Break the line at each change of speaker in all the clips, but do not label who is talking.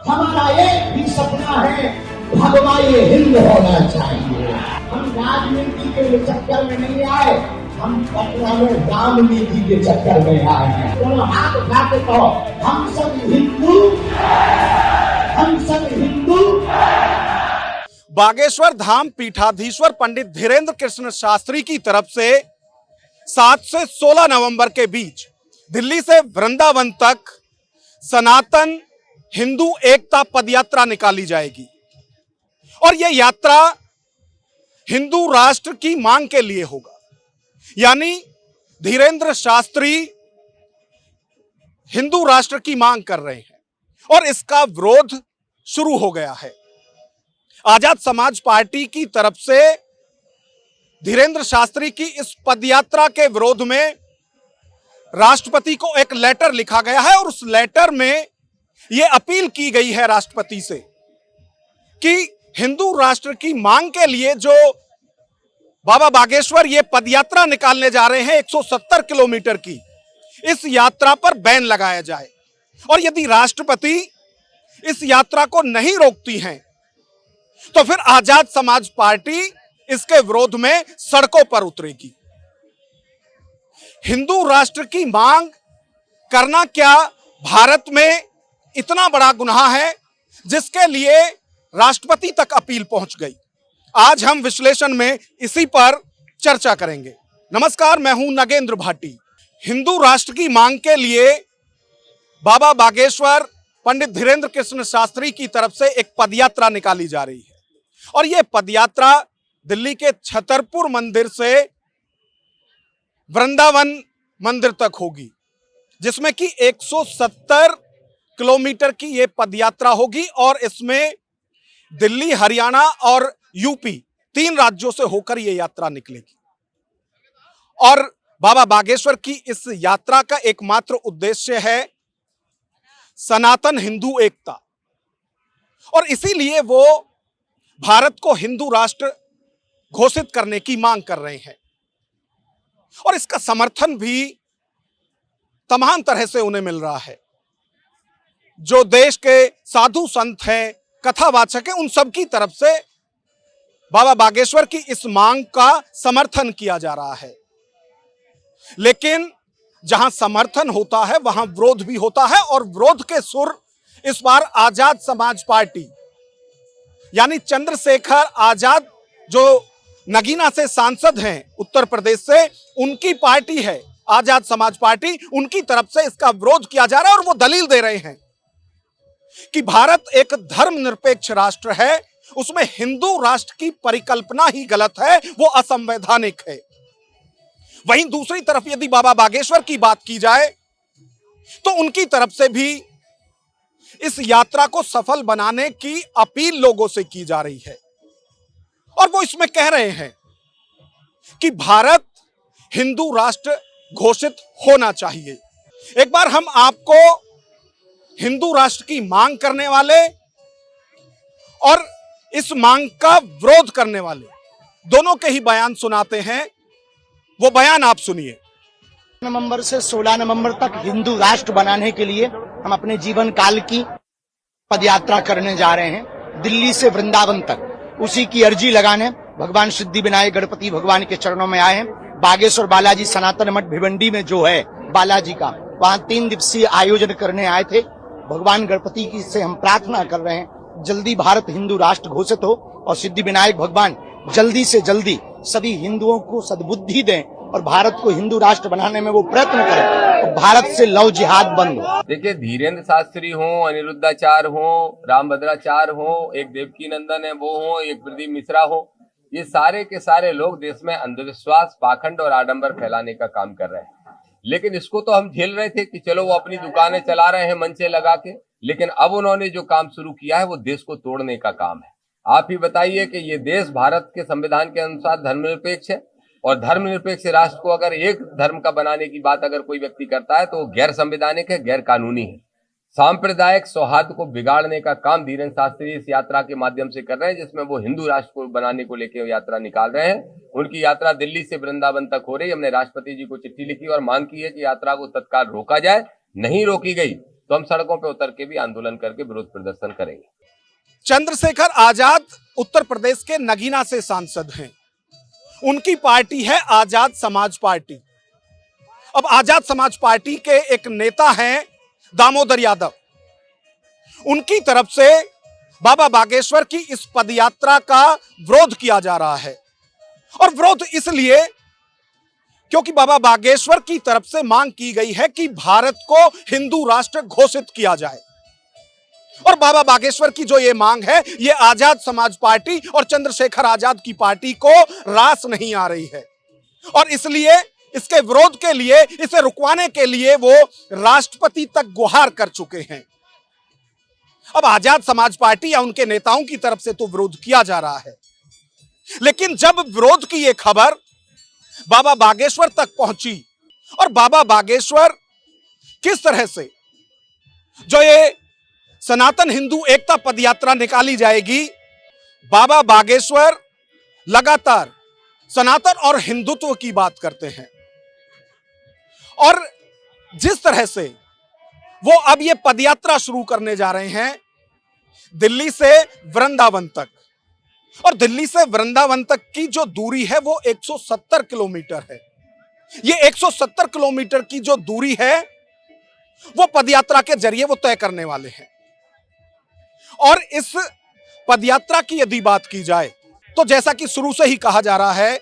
हमारा एक भी सपना है, भगवा ये हिंद होना चाहिए। हम राजनीति के चक्कर में नहीं आए, हम पटना में रामनीति के चक्कर में आए हैं। दोनों हाथ उठा के कहो, हम सब हिंदू, हम सब हिंदू।
बागेश्वर धाम पीठाधीश्वर पंडित धीरेन्द्र कृष्ण शास्त्री की तरफ से 7 से 16 नवंबर के बीच दिल्ली से वृंदावन तक सनातन हिंदू एकता पदयात्रा निकाली जाएगी और यह यात्रा हिंदू राष्ट्र की मांग के लिए होगा। यानी धीरेन्द्र शास्त्री हिंदू राष्ट्र की मांग कर रहे हैं और इसका विरोध शुरू हो गया है। आजाद समाज पार्टी की तरफ से धीरेन्द्र शास्त्री की इस पदयात्रा के विरोध में राष्ट्रपति को एक लेटर लिखा गया है और उस लेटर में यह अपील की गई है राष्ट्रपति से कि हिंदू राष्ट्र की मांग के लिए जो बाबा बागेश्वर ये पदयात्रा निकालने जा रहे हैं 170 किलोमीटर की, इस यात्रा पर बैन लगाया जाए और यदि राष्ट्रपति इस यात्रा को नहीं रोकती हैं तो फिर आजाद समाज पार्टी इसके विरोध में सड़कों पर उतरेगी। हिंदू राष्ट्र की मांग करना क्या भारत में इतना बड़ा गुनाह है जिसके लिए राष्ट्रपति तक अपील पहुंच गई? आज हम विश्लेषण में इसी पर चर्चा करेंगे। नमस्कार, मैं हूं नगेंद्र भाटी। हिंदू राष्ट्र की मांग के लिए बाबा बागेश्वर पंडित धीरेन्द्र कृष्ण शास्त्री की तरफ से एक पदयात्रा निकाली जा रही है और यह पदयात्रा दिल्ली के छतरपुर मंदिर से वृंदावन मंदिर तक होगी, जिसमें कि 170 किलोमीटर की यह पदयात्रा होगी और इसमें दिल्ली, हरियाणा और यूपी 3 राज्यों से होकर यह यात्रा निकलेगी। और बाबा बागेश्वर की इस यात्रा का एकमात्र उद्देश्य है सनातन हिंदू एकता और इसीलिए वो भारत को हिंदू राष्ट्र घोषित करने की मांग कर रहे हैं और इसका समर्थन भी तमाम तरह से उन्हें मिल रहा है। जो देश के साधु संत हैं, कथावाचक हैं, उन सब की तरफ से बाबा बागेश्वर की इस मांग का समर्थन किया जा रहा है। लेकिन जहां समर्थन होता है वहां विरोध भी होता है और विरोध के सुर इस बार आजाद समाज पार्टी यानी चंद्रशेखर आजाद, जो नगीना से सांसद हैं उत्तर प्रदेश से, उनकी पार्टी है आजाद समाज पार्टी, उनकी तरफ से इसका विरोध किया जा रहा है और वो दलील दे रहे हैं कि भारत एक धर्मनिरपेक्ष राष्ट्र है, उसमें हिंदू राष्ट्र की परिकल्पना ही गलत है, वो असंवैधानिक है। वहीं दूसरी तरफ यदि बाबा बागेश्वर की बात की जाए तो उनकी तरफ से भी इस यात्रा को सफल बनाने की अपील लोगों से की जा रही है और वो इसमें कह रहे हैं कि भारत हिंदू राष्ट्र घोषित होना चाहिए। एक बार हम आपको हिंदू राष्ट्र की मांग करने वाले और इस मांग का विरोध करने वाले दोनों के ही बयान सुनाते हैं, वो बयान आप सुनिए।
नवंबर से 16 नवंबर तक हिंदू राष्ट्र बनाने के लिए हम अपने जीवन काल की पदयात्रा करने जा रहे हैं, दिल्ली से वृंदावन तक। उसी की अर्जी लगाने भगवान सिद्धि विनायक गणपति भगवान के चरणों में आए हैं। बागेश्वर बालाजी सनातन मठ भिवंडी में जो है बालाजी का, वहाँ 3 दिवसीय आयोजन करने आए थे। भगवान गणपति की से हम प्रार्थना कर रहे हैं जल्दी भारत हिंदू राष्ट्र घोषित हो और सिद्धि विनायक भगवान जल्दी से जल्दी सभी हिंदुओं को सद्बुद्धि दें और भारत को हिंदू राष्ट्र बनाने में वो प्रयत्न करें और भारत से लव जिहाद बंद हो।
देखिए, धीरेन्द्र शास्त्री हो, अनिरुद्धाचार्य हो, रामभद्राचार्य हो, एक देवकी नंदन है वो हो, एक प्रदीप मिश्रा हो, ये सारे के सारे लोग देश में अंधविश्वास, पाखंड और आडंबर फैलाने का काम कर रहे हैं। लेकिन इसको तो हम झेल रहे थे कि चलो वो अपनी दुकानें चला रहे हैं मंचे लगा के, लेकिन अब उन्होंने जो काम शुरू किया है वो देश को तोड़ने का काम है। आप ही बताइए कि ये देश भारत के संविधान के अनुसार धर्मनिरपेक्ष है और धर्मनिरपेक्ष राष्ट्र को अगर एक धर्म का बनाने की बात अगर कोई व्यक्ति करता है तो वो गैर संवैधानिक है, गैर कानूनी है। सांप्रदायिक सौहार्द को बिगाड़ने का काम धीरेन्द्र शास्त्री इस यात्रा के माध्यम से कर रहे हैं, जिसमें वो हिंदू राष्ट्र को बनाने को लेकर यात्रा निकाल रहे हैं। उनकी यात्रा दिल्ली से वृंदावन तक हो रही है। हमने राष्ट्रपति जी को चिट्ठी लिखी और मांग की है कि यात्रा को तत्काल रोका जाए। नहीं रोकी गई तो हम सड़कों पे उतर के भी आंदोलन करके विरोध प्रदर्शन करेंगे।
चंद्रशेखर आजाद उत्तर प्रदेश के नगीना से सांसद हैं। उनकी पार्टी है आजाद समाज पार्टी। अब आजाद समाज पार्टी के एक नेता हैं दामोदर यादव। उनकी तरफ से बाबा बागेश्वर की इस पदयात्रा का विरोध किया जा रहा है, और विरोध इसलिए क्योंकि बाबा बागेश्वर की तरफ से मांग की गई है कि भारत को हिंदू राष्ट्र घोषित किया जाए। और बाबा बागेश्वर की जो ये मांग है, ये आजाद समाज पार्टी और चंद्रशेखर आजाद की पार्टी को रास नहीं आ रही है, और इसलिए इसके विरोध के लिए, इसे रुकवाने के लिए वो राष्ट्रपति तक गुहार कर चुके हैं। अब आजाद समाज पार्टी या उनके नेताओं की तरफ से तो विरोध किया जा रहा है, लेकिन जब विरोध की ये खबर बाबा बागेश्वर तक पहुंची, और बाबा बागेश्वर किस तरह से जो ये सनातन हिंदू एकता पदयात्रा निकाली जाएगी, बाबा बागेश्वर लगातार सनातन और हिंदुत्व की बात करते हैं, और जिस तरह से वो अब ये पदयात्रा शुरू करने जा रहे हैं दिल्ली से वृंदावन तक, और दिल्ली से वृंदावन तक की जो दूरी है वो 170 किलोमीटर है। ये 170 किलोमीटर की जो दूरी है वो पदयात्रा के जरिए वो तय करने वाले हैं। और इस पदयात्रा की यदि बात की जाए तो जैसा कि शुरू से ही कहा जा रहा है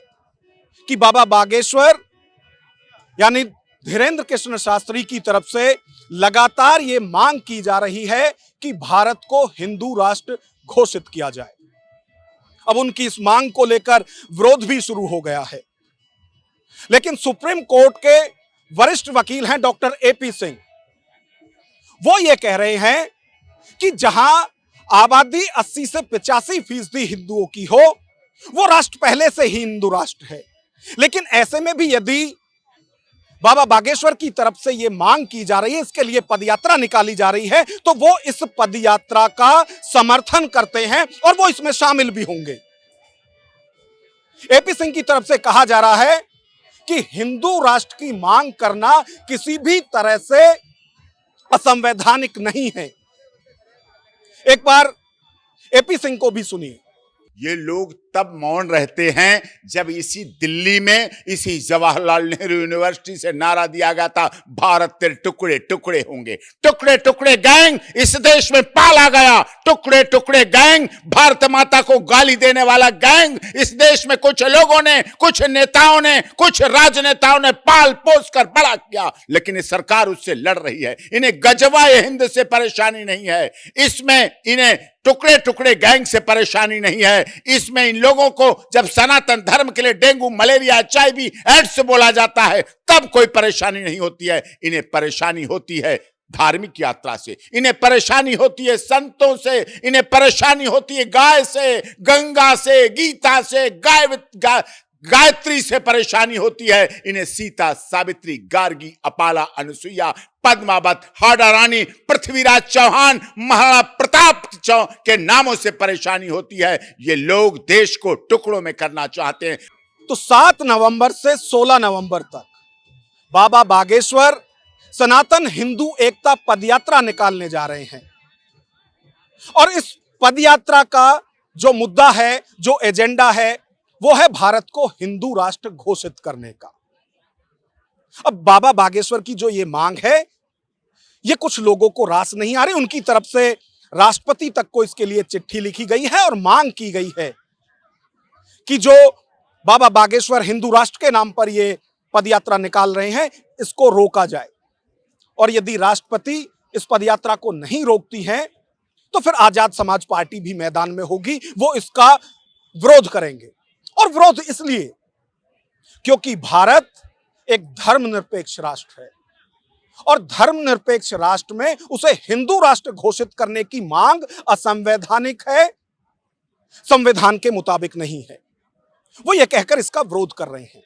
कि बाबा बागेश्वर यानी धीरेन्द्र कृष्ण शास्त्री की तरफ से लगातार ये मांग की जा रही है कि भारत को हिंदू राष्ट्र घोषित किया जाए। अब उनकी इस मांग को लेकर विरोध भी शुरू हो गया है, लेकिन सुप्रीम कोर्ट के वरिष्ठ वकील हैं डॉक्टर एपी सिंह, वो ये कह रहे हैं कि जहां आबादी 80 से 85% हिंदुओं की हो, वो राष्ट्र पहले से ही हिंदू राष्ट्र है। लेकिन ऐसे में भी यदि बाबा बागेश्वर की तरफ से ये मांग की जा रही है, इसके लिए पदयात्रा निकाली जा रही है, तो वो इस पदयात्रा का समर्थन करते हैं और वो इसमें शामिल भी होंगे। एपी सिंह की तरफ से कहा जा रहा है कि हिंदू राष्ट्र की मांग करना किसी भी तरह से असंवैधानिक नहीं है। एक बार एपी सिंह को भी सुनिए।
ये लोग तब मौन रहते हैं जब इसी दिल्ली में, इसी जवाहरलाल नेहरू यूनिवर्सिटी से नारा दिया गया था, भारत तेरे टुकड़े टुकड़े होंगे। टुकड़े टुकड़े गैंग इस देश में पाला गया। टुकड़े टुकड़े गैंग, भारत माता को गाली देने वाला गैंग इस देश में कुछ लोगों ने, कुछ नेताओं ने, कुछ राजनेताओं ने पाल पोस कर बड़ा किया, लेकिन ये सरकार उससे लड़ रही है। इन्हें गजवाए हिंद से परेशानी नहीं है, इसमें इन्हें टुकड़े टुकड़े गैंग से परेशानी नहीं है। इसमें इन लोगों को जब सनातन धर्म के लिए डेंगू, मलेरिया, HIV, एड्स बोला जाता है तब कोई परेशानी नहीं होती है। इन्हें परेशानी होती है धार्मिक यात्रा से, इन्हें परेशानी होती है संतों से, इन्हें परेशानी होती है गाय से, गंगा से, गीता से, गायत्री से परेशानी होती है। इन्हें सीता, सावित्री, गार्गी, अपाला, अनुसुईया, पद्मावत, हाड़ा रानी, पृथ्वीराज चौहान, महाराणा प्रताप के नामों से परेशानी होती है। ये लोग देश को टुकड़ों में करना चाहते हैं।
तो 7 नवंबर से 16 नवंबर तक बाबा बागेश्वर सनातन हिंदू एकता पदयात्रा निकालने जा रहे हैं, और इस पदयात्रा का जो मुद्दा है, जो एजेंडा है, वो है भारत को हिंदू राष्ट्र घोषित करने का। अब बाबा बागेश्वर की जो ये मांग है, ये कुछ लोगों को रास नहीं आ रही। उनकी तरफ से राष्ट्रपति तक को इसके लिए चिट्ठी लिखी गई है और मांग की गई है कि जो बाबा बागेश्वर हिंदू राष्ट्र के नाम पर ये पदयात्रा निकाल रहे हैं, इसको रोका जाए, और यदि राष्ट्रपति इस पदयात्रा को नहीं रोकती हैं तो फिर आजाद समाज पार्टी भी मैदान में होगी, वो इसका विरोध करेंगे। और विरोध इसलिए क्योंकि भारत एक धर्मनिरपेक्ष राष्ट्र है, और धर्मनिरपेक्ष राष्ट्र में उसे हिंदू राष्ट्र घोषित करने की मांग असंवैधानिक है, संविधान के मुताबिक नहीं है। वो ये कहकर इसका विरोध कर रहे हैं।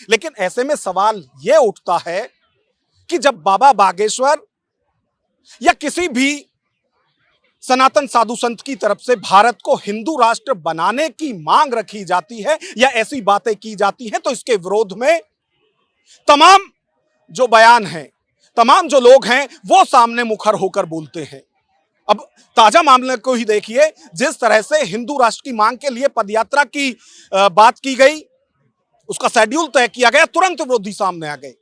लेकिन ऐसे में सवाल यह उठता है कि जब बाबा बागेश्वर या किसी भी सनातन साधु संत की तरफ से भारत को हिंदू राष्ट्र बनाने की मांग रखी जाती है या ऐसी बातें की जाती हैं, तो इसके विरोध में तमाम जो बयान हैं, तमाम जो लोग हैं वो सामने मुखर होकर बोलते हैं। अब ताजा मामले को ही देखिए, जिस तरह से हिंदू राष्ट्र की मांग के लिए पदयात्रा की बात की गई, उसका शेड्यूल तय किया गया, तुरंत विरोधी सामने आ गए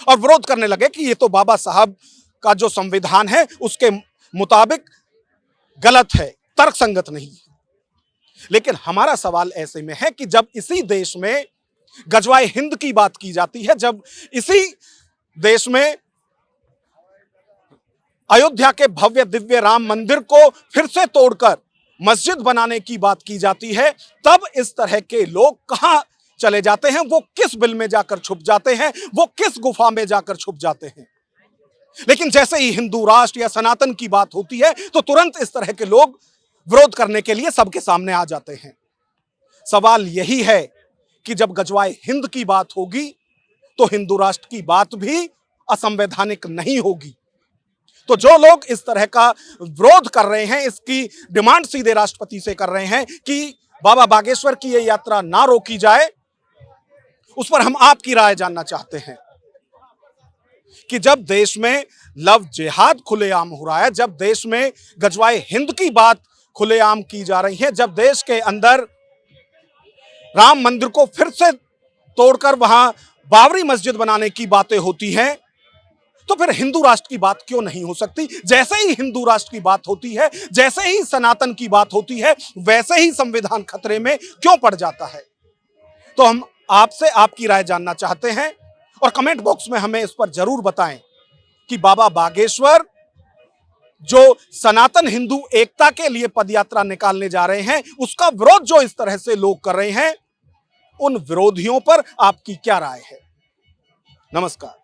और विरोध करने लगे कि ये तो बाबा साहब का जो संविधान है उसके मुताबिक गलत है, तर्कसंगत नहीं है। लेकिन हमारा सवाल ऐसे में है कि जब इसी देश में गजवाए हिंद की बात की जाती है, जब इसी देश में अयोध्या के भव्य दिव्य राम मंदिर को फिर से तोड़कर मस्जिद बनाने की बात की जाती है, तब इस तरह के लोग कहां चले जाते हैं, वो किस बिल में जाकर छुप जाते हैं, वो किस गुफा में जाकर छुप जाते हैं। लेकिन जैसे ही हिंदू राष्ट्र या सनातन की बात होती है तो तुरंत इस तरह के लोग विरोध करने के लिए सबके सामने आ जाते हैं। सवाल यही है कि जब गजवाए हिंद की बात होगी तो हिंदू राष्ट्र की बात भी असंवैधानिक नहीं होगी। तो जो लोग इस तरह का विरोध कर रहे हैं, इसकी डिमांड सीधे राष्ट्रपति से कर रहे हैं कि बाबा बागेश्वर की यह यात्रा ना रोकी जाए, उस पर हम आपकी राय जानना चाहते हैं कि जब देश में लव जिहाद खुलेआम हो रहा है, जब देश में गजवाए हिंद की बात खुलेआम की जा रही है, जब देश के अंदर राम मंदिर को फिर से तोड़कर वहां बाबरी मस्जिद बनाने की बातें होती हैं, तो फिर हिंदू राष्ट्र की बात क्यों नहीं हो सकती। जैसे ही हिंदू राष्ट्र की बात होती है, जैसे ही सनातन की बात होती है, वैसे ही संविधान खतरे में क्यों पड़ जाता है। तो हम आपसे आपकी राय जानना चाहते हैं और कमेंट बॉक्स में हमें इस पर जरूर बताएं कि बाबा बागेश्वर जो सनातन हिंदू एकता के लिए पदयात्रा निकालने जा रहे हैं, उसका विरोध जो इस तरह से लोग कर रहे हैं, उन विरोधियों पर आपकी क्या राय है। नमस्कार।